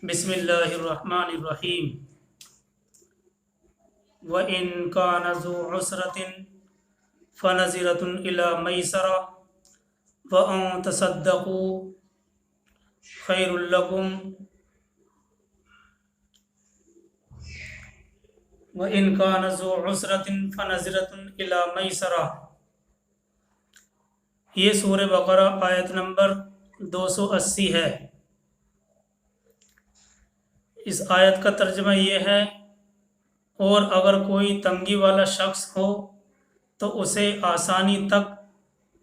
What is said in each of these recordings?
بسم اللہ الرحمن الرحیم وَإِن كَانَ ذُو عُسْرَةٍ فَنَظِرَةٌ إِلَى مَيْسَرَةٍ وَأَن تَصَدَّقُوا خَيْرٌ لَكُمْ وَإِن كَانَ ذُو عُسْرَةٍ فَنَظِرَةٌ إِلَى مَيْسَرَةٍ۔ یہ سورہ بقرہ آیت نمبر 280 ہے۔ اس آیت کا ترجمہ یہ ہے، اور اگر کوئی تنگی والا شخص ہو تو اسے آسانی تک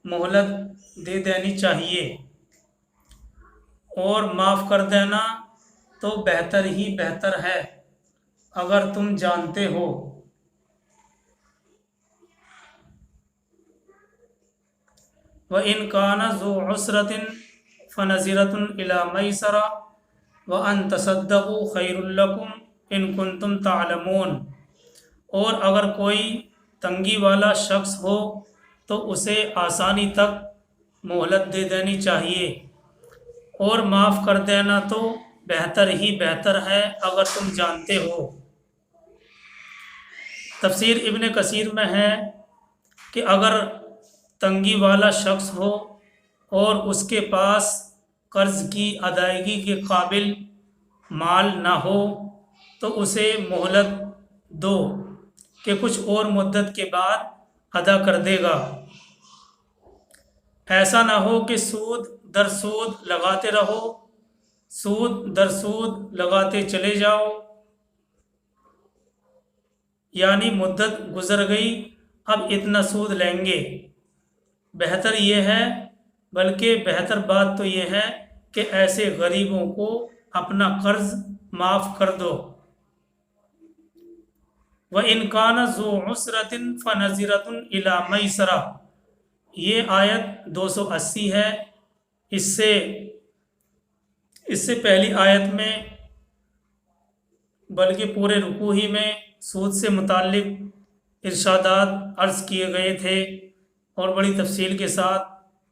مہلت دے دینی چاہیے، اور معاف کر دینا تو بہتر ہی بہتر ہے اگر تم جانتے ہو۔ وَإِن كَانَ ذُو عُسْرَةٍ فَنَظِرَةٌ إِلَى مَيْسَرَةٍ وَأَن تَصَدَّقُوا خَيْرٌ لَكُمْ إِن كُنتُمْ تَعْلَمُونَ۔ اور اگر کوئی تنگی والا شخص ہو تو اسے آسانی تک مہلت دے دینی چاہیے، اور معاف کر دینا تو بہتر ہی بہتر ہے اگر تم جانتے ہو۔ تفسیر ابن کثیر میں ہے کہ اگر تنگی والا شخص ہو اور اس کے پاس قرض کی ادائیگی کے قابل مال نہ ہو تو اسے مہلت دو کہ کچھ اور مدت کے بعد ادا کر دے گا۔ ایسا نہ ہو کہ سود در سود لگاتے رہو، سود در سود لگاتے چلے جاؤ، یعنی مدت گزر گئی اب اتنا سود لیں گے۔ بہتر یہ ہے، بلکہ بہتر بات تو یہ ہے کہ ایسے غریبوں کو اپنا قرض معاف کر دو۔ وَإِن كَانَ ذُو عُسْرَةٍ فَنَظِرَةٌ إِلَى مَيْسَرَةٍ۔ یہ آیت 280 ہے۔ اس سے پہلی آیت میں بلکہ پورے رکوع ہی میں سود سے متعلق ارشادات عرض کیے گئے تھے، اور بڑی تفصیل کے ساتھ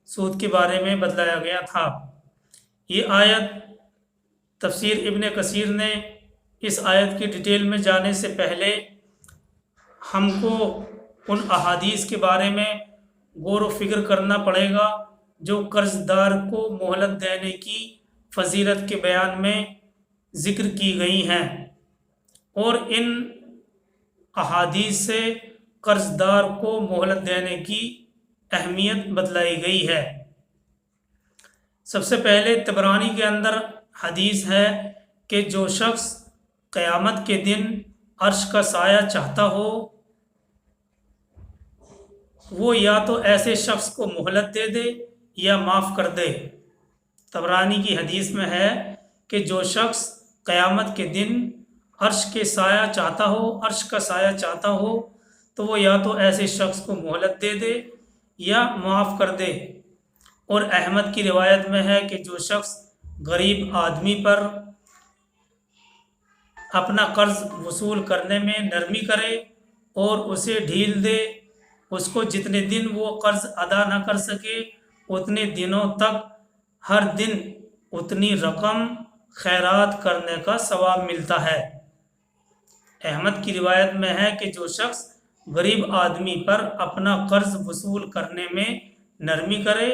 سود کے بارے میں بتلایا گیا تھا۔ یہ آیت تفسیر ابن کثیر نے اس آیت کی ڈیٹیل میں جانے سے پہلے ہم کو ان احادیث کے بارے میں غور و فکر کرنا پڑے گا جو قرض دار کو مہلت دینے کی فضیلت کے بیان میں ذکر کی گئی ہیں، اور ان احادیث سے قرض دار کو مہلت دینے کی اہمیت بتلائی گئی ہے۔ سب سے پہلے طبرانی کے اندر حدیث ہے کہ جو شخص قیامت کے دن عرش کا سایہ چاہتا ہو وہ یا تو ایسے شخص کو مہلت دے دے یا معاف کر دے۔ طبرانی کی حدیث میں ہے کہ جو شخص قیامت کے دن عرش کے سایہ چاہتا ہو، عرش کا سایہ چاہتا ہو تو وہ یا تو ایسے شخص کو مہلت دے دے یا معاف کر دے۔ اور احمد کی روایت میں ہے کہ جو شخص غریب آدمی پر اپنا قرض وصول کرنے میں نرمی کرے اور اسے ڈھیل دے، اس کو جتنے دن وہ قرض ادا نہ کر سکے اتنے دنوں تک ہر دن اتنی رقم خیرات کرنے کا ثواب ملتا ہے۔ احمد کی روایت میں ہے کہ جو شخص غریب آدمی پر اپنا قرض وصول کرنے میں نرمی کرے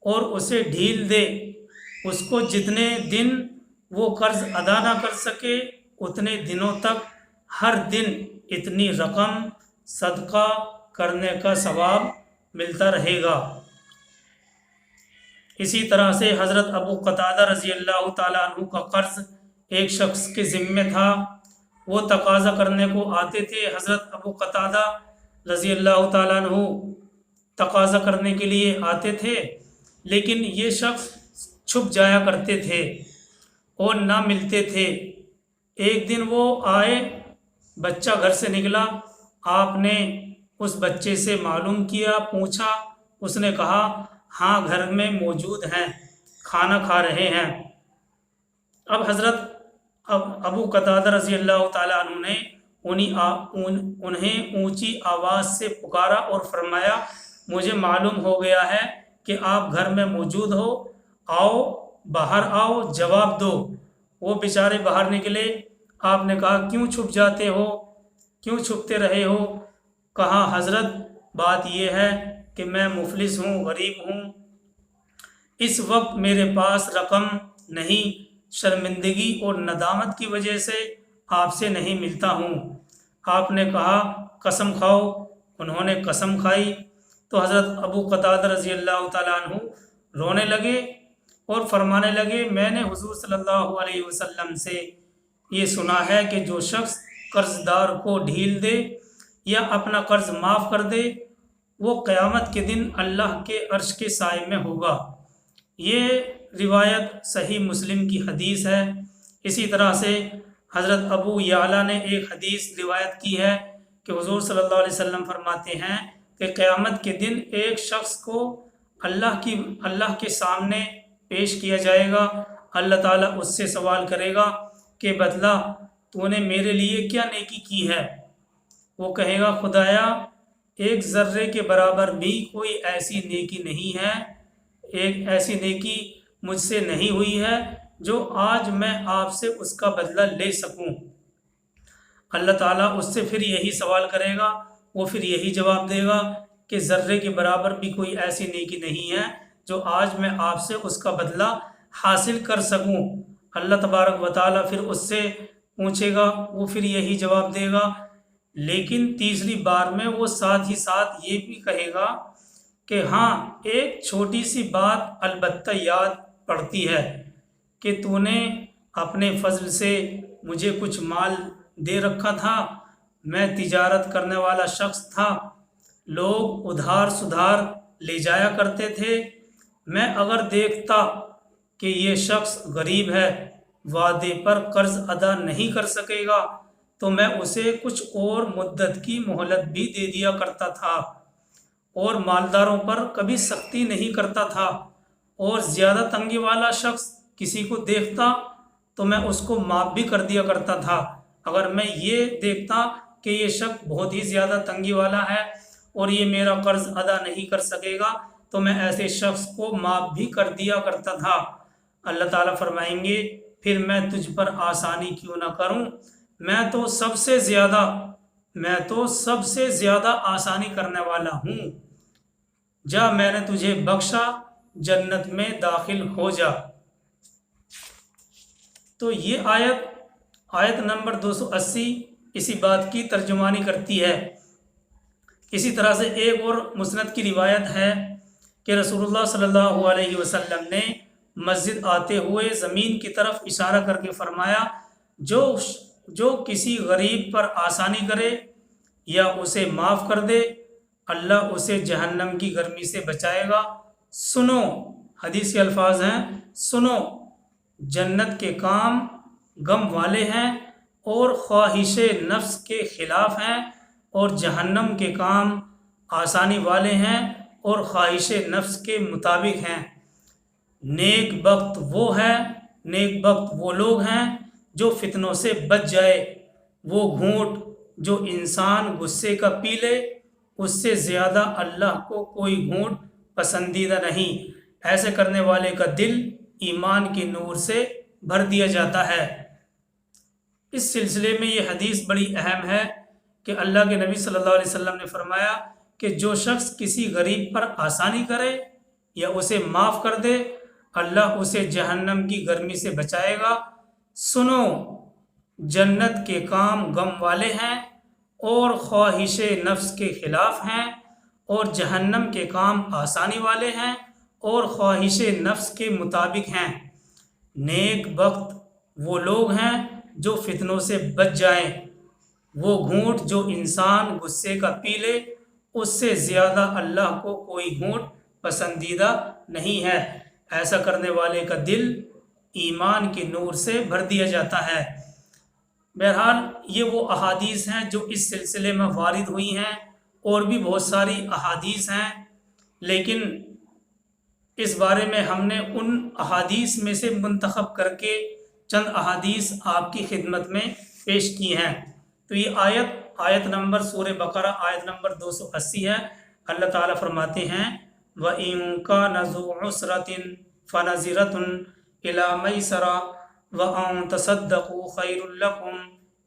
اور اسے ڈھیل دے، اس کو جتنے دن وہ قرض ادا نہ کر سکے اتنے دنوں تک ہر دن اتنی رقم صدقہ کرنے کا ثواب ملتا رہے گا۔ اسی طرح سے حضرت ابو قتادہ رضی اللہ تعالیٰ عنہ کا قرض ایک شخص کے ذمے تھا، وہ تقاضا کرنے کو آتے تھے۔ حضرت ابو قتادہ رضی اللہ تعالیٰ عنہ تقاضا کرنے کے لیے آتے تھے، لیکن یہ شخص چھپ جایا کرتے تھے اور نہ ملتے تھے۔ ایک دن وہ آئے، بچہ گھر سے نکلا، آپ نے اس بچے سے معلوم کیا، پوچھا، اس نے کہا ہاں گھر میں موجود ہیں، کھانا کھا رہے ہیں۔ اب حضرت ابو قتادہ رضی اللہ تعالیٰ عنہ نے انہیں اونچی آواز سے پکارا اور فرمایا مجھے معلوم ہو گیا ہے کہ آپ گھر میں موجود ہو، آؤ باہر آؤ، جواب دو۔ وہ बेचारे बाहर निकले। आपने कहा क्यों छुप जाते हो, क्यों छुपते रहे हो? कहा हज़रत बात यह है कि मैं मुफलिस हूँ, गरीब हूँ, इस वक्त मेरे पास रकम नहीं, शर्मिंदगी और नदामत की वजह से आपसे नहीं मिलता हूँ। आपने कहा कसम खाओ। उन्होंने कसम खाई तो हज़रत अबू कतादा रज़ी अल्लाह ताला अन्हु रोने लगे और फरमाने लगे, मैंने हुज़ूर सल्लल्लाहु अलैहि वसल्लम से ये सुना है कि जो शख्स कर्ज़दार को ढील दे या अपना कर्ज माफ़ कर दे वो क़यामत के दिन अल्लाह के अर्श के साए में होगा। ये रिवायत सही मुस्लिम की हदीस है। इसी तरह से हज़रत अबू याला ने एक हदीस रिवायत की है कि हुज़ूर सल्लल्लाहु अलैहि वसल्लम फरमाते हैं कि क़यामत के दिन एक शख्स को अल्लाह के सामने पेश किया जाएगा। अल्लाह ताला उससे सवाल करेगा कि बदला तूने मेरे लिए क्या नेकी की है? वो कहेगा खुदाया एक ज़र्रे के बराबर भी कोई ऐसी नेकी नहीं है, एक ऐसी नेकी मुझसे नहीं हुई है जो आज मैं आपसे उसका बदला ले सकूं। अल्लाह ताला उससे फिर यही सवाल करेगा, वो फिर यही जवाब देगा कि ज़र्रे के बराबर भी कोई ऐसी नेकी नहीं है जो आज मैं आपसे उसका बदला हासिल कर सकूं। अल्लाह तबारक व तआला फिर उससे पूछेगा, वो फिर यही जवाब देगा। लेकिन तीसरी बार में वो साथ ही साथ ये भी कहेगा कि हाँ, एक छोटी सी बात अलबत्ता याद पड़ती है कि तूने अपने फजल से मुझे कुछ माल दे रखा था। मैं तिजारत करने वाला शख्स था, लोग उधार सुधार ले जाया करते थे। मैं अगर देखता कि ये शख्स गरीब है, वादे पर कर्ज अदा नहीं कर सकेगा, तो मैं उसे कुछ और मुद्दत की मोहलत भी दे दिया करता था और मालदारों पर कभी सख्ती नहीं करता था। और ज़्यादा तंगी वाला शख्स किसी को देखता तो मैं उसको माफ़ भी कर दिया करता था। अगर मैं ये देखता कि ये शख्स बहुत ही ज़्यादा तंगी वाला है और ये मेरा कर्ज अदा नहीं कर सकेगा तो मैं ऐसे शख्स को माफ़ भी कर दिया करता था। अल्लाह ताला फरमाएंगे फिर मैं तुझ पर आसानी क्यों ना करूं, मैं तो सबसे ज़्यादा आसानी करने वाला हूँ। जा मैंने तुझे बख्शा, जन्नत में दाखिल हो जा। तो ये आयत नंबर 280 इसी बात की तर्जुमानी करती है। इसी तरह से एक और मुस्नद की रिवायत है कि रसूलुल्लाह सल्लल्लाहु अलैहि वसल्लम ने मस्जिद आते हुए ज़मीन की तरफ इशारा करके फरमाया, जो किसी गरीब पर आसानी करे या उसे माफ़ कर दे, अल्लाह उसे जहन्नम की गर्मी से बचाएगा। सुनो, हदीस के अल्फाज हैं, सुनो, जन्नत के काम गम वाले हैं और ख्वाहिश नफ्स के ख़िलाफ़ हैं, और जहन्नम के काम आसानी वाले हैं और ख्वाहिश नफ्स के मुताबिक हैं। नेक वक्त वो लोग हैं जो फितनों से बच जाए। वो घूंट जो इंसान गुस्से का पी ले, उससे ज़्यादा अल्लाह को कोई घूंट पसंदीदा नहीं। ऐसे करने वाले का दिल ईमान के नूर से भर दिया जाता है। इस सिलसिले में ये हदीस बड़ी अहम है कि अल्लाह के नबी सल्लल्लाहु अलैहि वसल्लम ने फरमाया कि जो शख्स किसी गरीब पर आसानी करे या उसे माफ़ कर दे, अल्लाह उसे जहन्नम की गर्मी से बचाएगा। सुनो, जन्नत के काम गम वाले हैं और ख्वाहिश नफ्स के ख़िलाफ़ हैं, और जहन्नम के काम आसानी वाले हैं और ख्वाहिश नफ्स के मुताबिक हैं। नेक वक्त वो लोग हैं जो फितनों से बच जाएं। वो घूंट जो इंसान गुस्से का पी ले, उससे ज़्यादा अल्लाह को कोई घूंट पसंदीदा नहीं है। ऐसा करने वाले का दिल ईमान के नूर से भर दिया जाता है। बहरहाल ये वो अहादीस हैं जो इस सिलसिले में वारिद हुई हैं, और भी बहुत सारी अहादीस हैं, लेकिन इस बारे में हमने उन अहादीस में से मुंतखब करके चंद अहादीस आपकी खिदमत में पेश की हैं। तो ये आयत नंबर सूरह बकरा आयत नंबर 280 है। अल्लाह ताला फरमाते हैं, व इन कान ज़ू उसरतिन फनज़िरतुन इला मैसरा व अन तसद्दक़ू खैरुल लकुम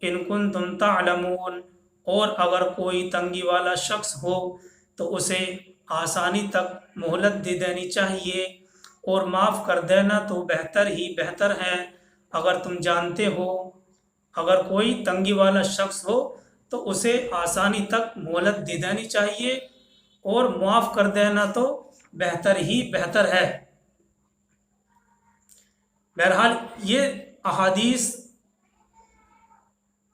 इन कुंतुम तालमून, और अगर कोई तंगी वाला शख्स हो तो उसे आसानी तक मोहलत दे देनी चाहिए, और माफ़ कर देना तो बेहतर ही बेहतर है अगर तुम जानते हो। अगर कोई तंगी वाला शख्स हो तो उसे आसानी तक मोहलत दे देनी चाहिए, और माफ़ कर देना तो बेहतर ही बेहतर है। बहरहाल ये अहादीस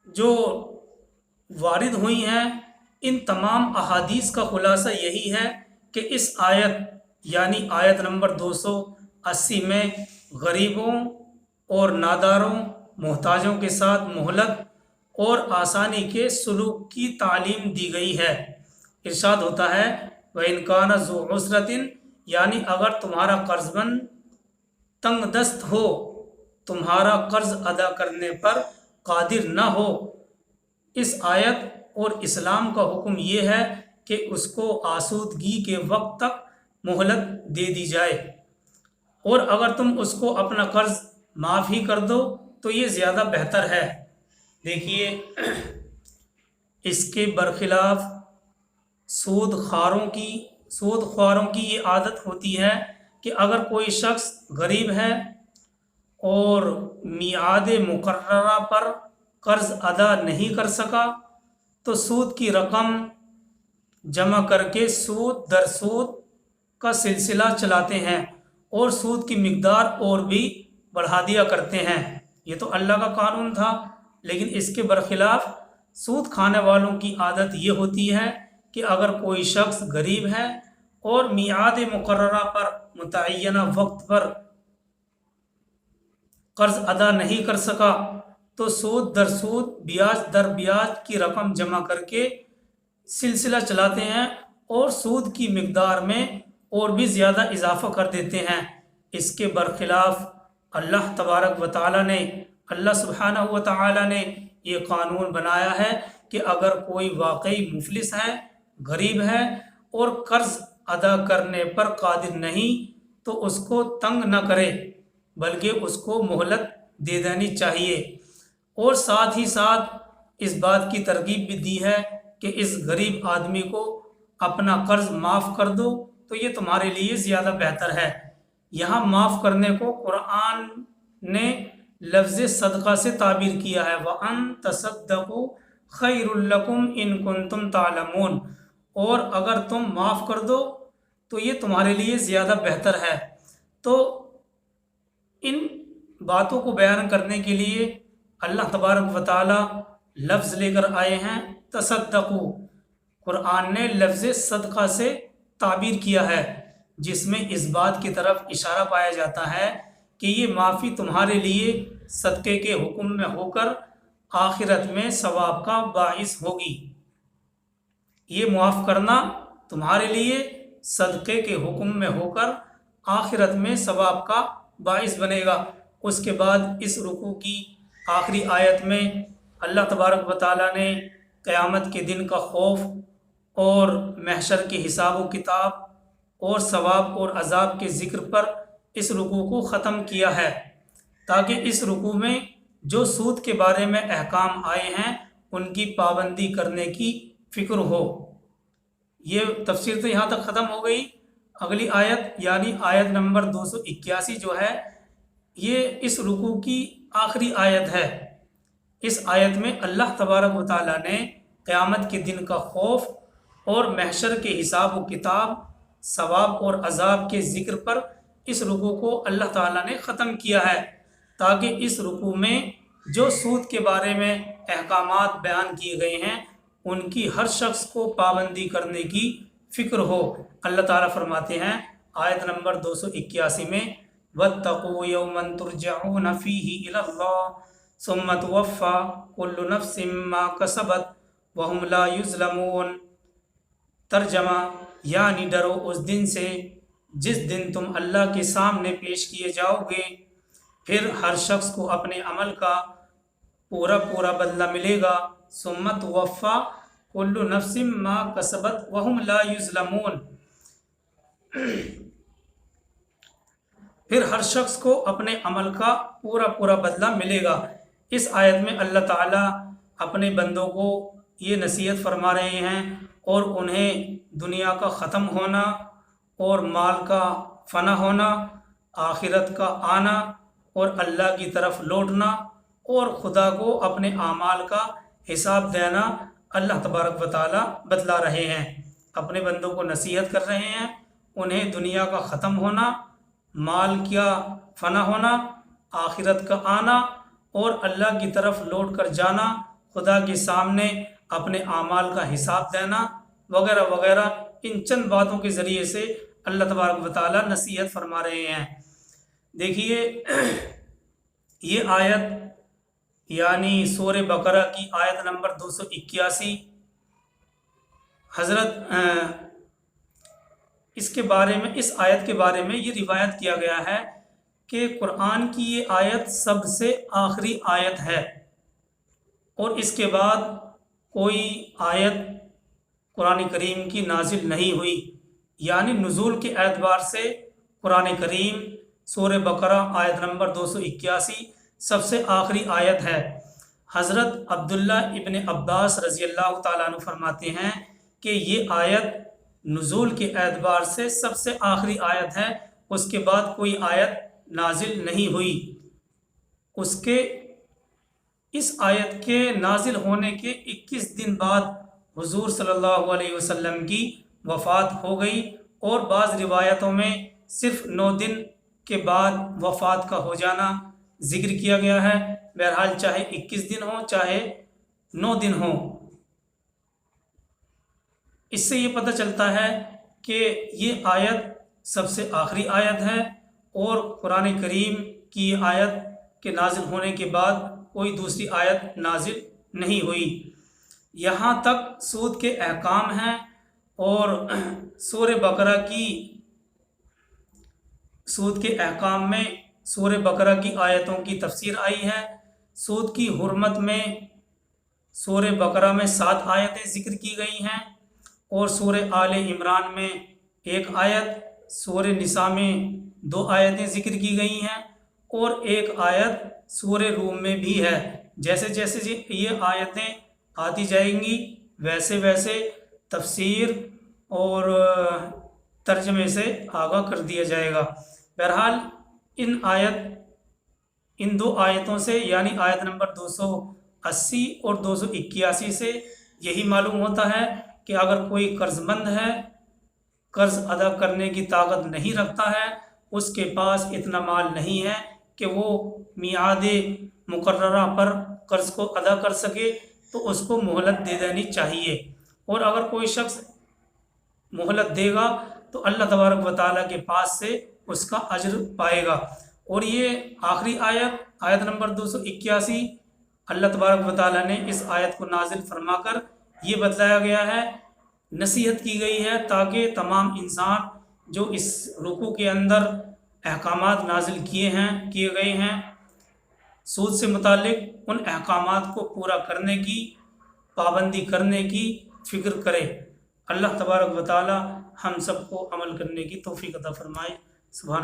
जो वारिद हुई हैं, इन तमाम अहादीस का खुलासा यही है कि इस आयत यानी आयत नंबर 280 में गरीबों और नादारों मोहताजों के साथ मोहलत और आसानी के सलूक की तालीम दी गई है। इरशाद होता है व इन कान ज़ु उसरतिन, यानी अगर तुम्हारा कर्जमंद तंग दस्त हो, तुम्हारा कर्ज अदा करने पर कादिर न हो। इस आयत और इस्लाम का हुक्म ये है कि उसको आसूदगी के वक्त तक मोहलत दे दी जाए, और अगर तुम उसको अपना कर्ज माफ़ ही कर दो तो ये ज़्यादा बेहतर है। देखिए, इसके बरखिलाफ़ सूद ख्वारों की ये आदत होती है कि अगर कोई शख्स गरीब है और मियाद मुकर्ररा पर कर्ज अदा नहीं कर सका तो सूद की रकम जमा करके सूद दर सूद का सिलसिला चलाते हैं और सूद की मिकदार और भी बढ़ा दिया करते हैं। ये तो अल्लाह का कानून था, लेकिन इसके बरखिलाफ़ सूद खाने वालों की आदत ये होती है कि अगर कोई शख्स गरीब है और मियाद मुकर्ररा पर मुतय्यना वक्त पर कर्ज अदा नहीं कर सका तो सूद दर सूद ब्याज दर ब्याज की रकम जमा करके सिलसिला चलाते हैं और सूद की मिकदार में और भी ज़्यादा इजाफा कर देते हैं। इसके बरखिलाफ़ अल्लाह तबारक व तआला ने अल्लाह सुब्हानहु व तआला ने ये कानून बनाया है कि अगर कोई वाकई मुफलिस है, गरीब है और कर्ज अदा करने पर कादिर नहीं तो उसको तंग न करे, बल्कि उसको मोहलत दे देनी चाहिए। और साथ ही साथ इस बात की तरगीब भी दी है कि इस गरीब आदमी को अपना कर्ज माफ़ कर दो तो ये तुम्हारे लिए ज़्यादा बेहतर है। यहाँ माफ़ करने को कुरान ने लफ्ज़ सदका से ताबीर किया है, व अन तसद्दक़ू खैरुल लकुम इन कुंतुम तालमून, और अगर तुम माफ़ कर दो तो ये तुम्हारे लिए ज़्यादा बेहतर है। तो इन बातों को बयान करने के लिए अल्लाह तबारक व तआला लफ्ज़ लेकर आए हैं तसद्दक़ू। कुरान ने लफ्ज़ सदका से ताबीर किया है, जिसमें इस बात की तरफ इशारा पाया जाता है कि ये माफ़ी तुम्हारे लिए सदक़े के हुक्म में होकर आखिरत में सवाब का बाइस होगी। ये मुआफ़ करना तुम्हारे लिए सदक़े के हुक्म में होकर आखिरत में सवाब का बाइस बनेगा। उसके बाद इस रुकू की आखिरी आयत में अल्लाह तबारक व तआला ने क़यामत के दिन का खौफ और महशर के हिसाब व किताब और सवाब और अज़ाब के ज़िक्र पर इस रुकू को ख़त्म किया है, ताकि इस रुकू में जो सूद के बारे में अहकाम आए हैं उनकी पाबंदी करने की फ़िक्र हो। ये तफसीर तो यहाँ तक ख़त्म हो गई। अगली आयत यानी आयत नंबर 281 जो है, ये इस रुकू की आखिरी आयत है। इस आयत में अल्लाह तबारक व तआला ने क़यामत के दिन का खौफ और महशर के हिसाब व किताब, सवाब और अज़ाब के ज़िक्र पर इस रुकू को अल्लाह ताला ने ख़त्म किया है, ताकि इस रुकू में जो सूद के बारे में अहकामात बयान किए गए हैं उनकी हर शख्स को पाबंदी करने की फ़िक्र हो। अल्लाह ताला फरमाते हैं आयत नंबर 281 में, वत्तक़ू यौमन तुरजऊन फ़ीही इलल्लाह सुम्मा तुवफ़्फ़ा कुल्लु नफ्सिम मा कसबत व हुम ला युज़लमून। तर्जमा, यानी डरो उस दिन से जिस दिन तुम अल्लाह के सामने पेश किए जाओगे, फिर हर शख्स को अपने अमल का पूरा पूरा बदला मिलेगा। सुम्मा तुवफ़्फ़ा कुल्लु नफ्सिम मा कसबत व हुम ला युज़लमून। پھر ہر شخص کو اپنے عمل کا پورا پورا بدلہ ملے گا۔ اس آیت میں اللہ تعالیٰ اپنے بندوں کو یہ نصیحت فرما رہے ہیں اور انہیں دنیا کا ختم ہونا اور مال کا فنا ہونا، آخرت کا آنا اور اللہ کی طرف لوٹنا اور خدا کو اپنے اعمال کا حساب دینا اللہ تبارک و تعالیٰ بتلا رہے ہیں۔ اپنے بندوں کو نصیحت کر رہے ہیں، انہیں دنیا کا ختم ہونا، مال کا فنا ہونا، آخرت کا آنا اور اللہ کی طرف لوٹ کر جانا، خدا کے سامنے اپنے اعمال کا حساب دینا وغیرہ وغیرہ، ان چند باتوں کے ذریعے سے اللہ تبارک و تعالیٰ نصیحت فرما رہے ہیں۔ دیکھیے یہ آیت یعنی سورہ بقرہ کی آیت نمبر 281، حضرت اس آیت کے بارے میں یہ روایت کیا گیا ہے کہ قرآن کی یہ آیت سب سے آخری آیت ہے اور اس کے بعد کوئی آیت قرآن کریم کی نازل نہیں ہوئی، یعنی نزول کے اعتبار سے قرآن کریم سورہ بقرہ آیت نمبر 281 سب سے آخری آیت ہے۔ حضرت عبداللہ ابن عباس رضی اللہ تعالیٰ عنہ فرماتے ہیں کہ یہ آیت نزول کے اعتبار سے سب سے آخری آیت ہے، اس کے بعد کوئی آیت نازل نہیں ہوئی۔ اس آیت کے نازل ہونے کے 21 دن بعد حضور صلی اللہ علیہ وسلم کی وفات ہو گئی اور بعض روایتوں میں صرف 9 دن کے بعد وفات کا ہو جانا ذکر کیا گیا ہے۔ بہرحال چاہے 21 دن ہو چاہے 9 دن ہو، اس سے یہ پتہ چلتا ہے کہ یہ آیت سب سے آخری آیت ہے اور قرآن کریم کی یہ آیت کے نازل ہونے کے بعد کوئی دوسری آیت نازل نہیں ہوئی۔ یہاں تک سود کے احکام ہیں اور سورہ بقرہ کی سود کے احکام میں سورہ بقرہ کی آیتوں کی تفسیر آئی ہے۔ سود کی حرمت میں سورہ بقرہ میں 7 آیتیں ذکر کی گئی ہیں اور سورہ آل عمران میں 1 آیت، سورہ نساء میں 2 آیتیں ذکر کی گئی ہیں اور 1 آیت سورہ روم میں بھی ہے۔ جیسے جیسے یہ آیتیں آتی جائیں گی ویسے ویسے تفسیر اور ترجمے سے آگاہ کر دیا جائے گا۔ بہرحال ان 2 آیتوں سے یعنی آیت نمبر 280 اور 281 سے یہی معلوم ہوتا ہے کہ اگر کوئی قرض مند ہے، قرض ادا کرنے کی طاقت نہیں رکھتا ہے، اس کے پاس اتنا مال نہیں ہے کہ وہ میعاد مقررہ پر قرض کو ادا کر سکے، تو اس کو مہلت دے دینی چاہیے، اور اگر کوئی شخص مہلت دے گا تو اللہ تبارک و تعالیٰ کے پاس سے اس کا اجر پائے گا۔ اور یہ آخری آیت نمبر 281 اللہ تبارک و تعالیٰ نے اس آیت کو نازل فرما کر یہ بتلایا گیا ہے، نصیحت کی گئی ہے تاکہ تمام انسان جو اس رکوع کے اندر احکامات نازل کیے گئے ہیں سود سے متعلق، ان احکامات کو پورا کرنے کی، پابندی کرنے کی فکر کرے۔ اللہ تبارک و تعالی ہم سب کو عمل کرنے کی توفیق عطا فرمائے۔ سبحان